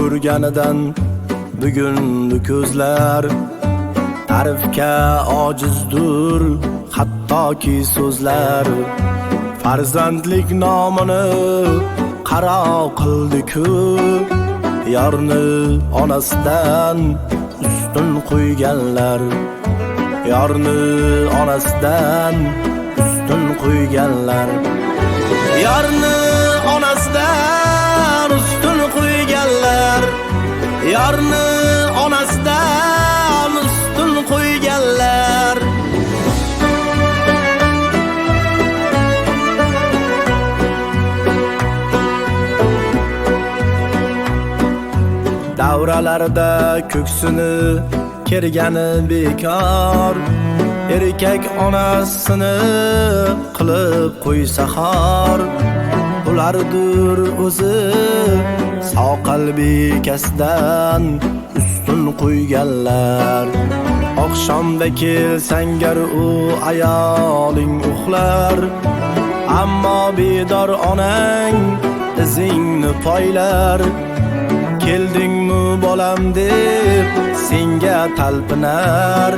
ko'rganidan bugungi ko'zlar ta'rifga ojizdur hattoki so'zlar. Farzandlik nomini qaro qildi-ku, yorni onasidan ustun qo'yganlar. Yorni onasidan ustun qo'yganlar. Yorni onasidan ustun qo'yganlar. Yorni onasidan ustun qo'yganlar. Davralarda ko'ksini kergani bekor, erkak onasini qilib qo'ysa xor. Ulardir o'zi soqal bekasidan ustun qo'yganlar. Oqshomda kelsangar u ayoling uxlar, ammo bedor onang izingni poylar. Keldingmi bolam deb senga talpinar.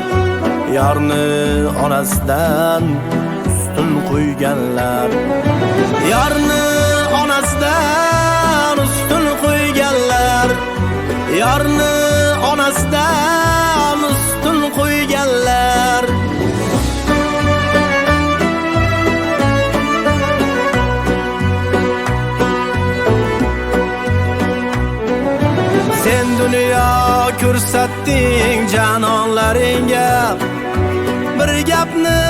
Yorni onasidan ustun qo'yganlar. Yorni onasidan ustun qo'yganlar. Yorni onasidan ustun qo'yganlar. Sen dunyo ko'rsatding janonlaringga, bir gapni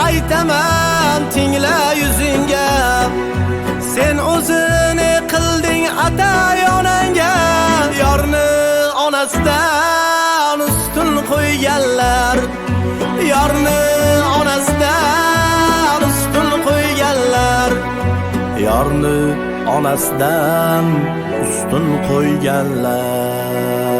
aytaman tingla yuzingga. Sen o'zini qilding atay onangga, yorni onasidan ustun qo'yganlar. Yorni onasidan ustun qo'yganlar. Yorni onasidan ustun qo'yganlar.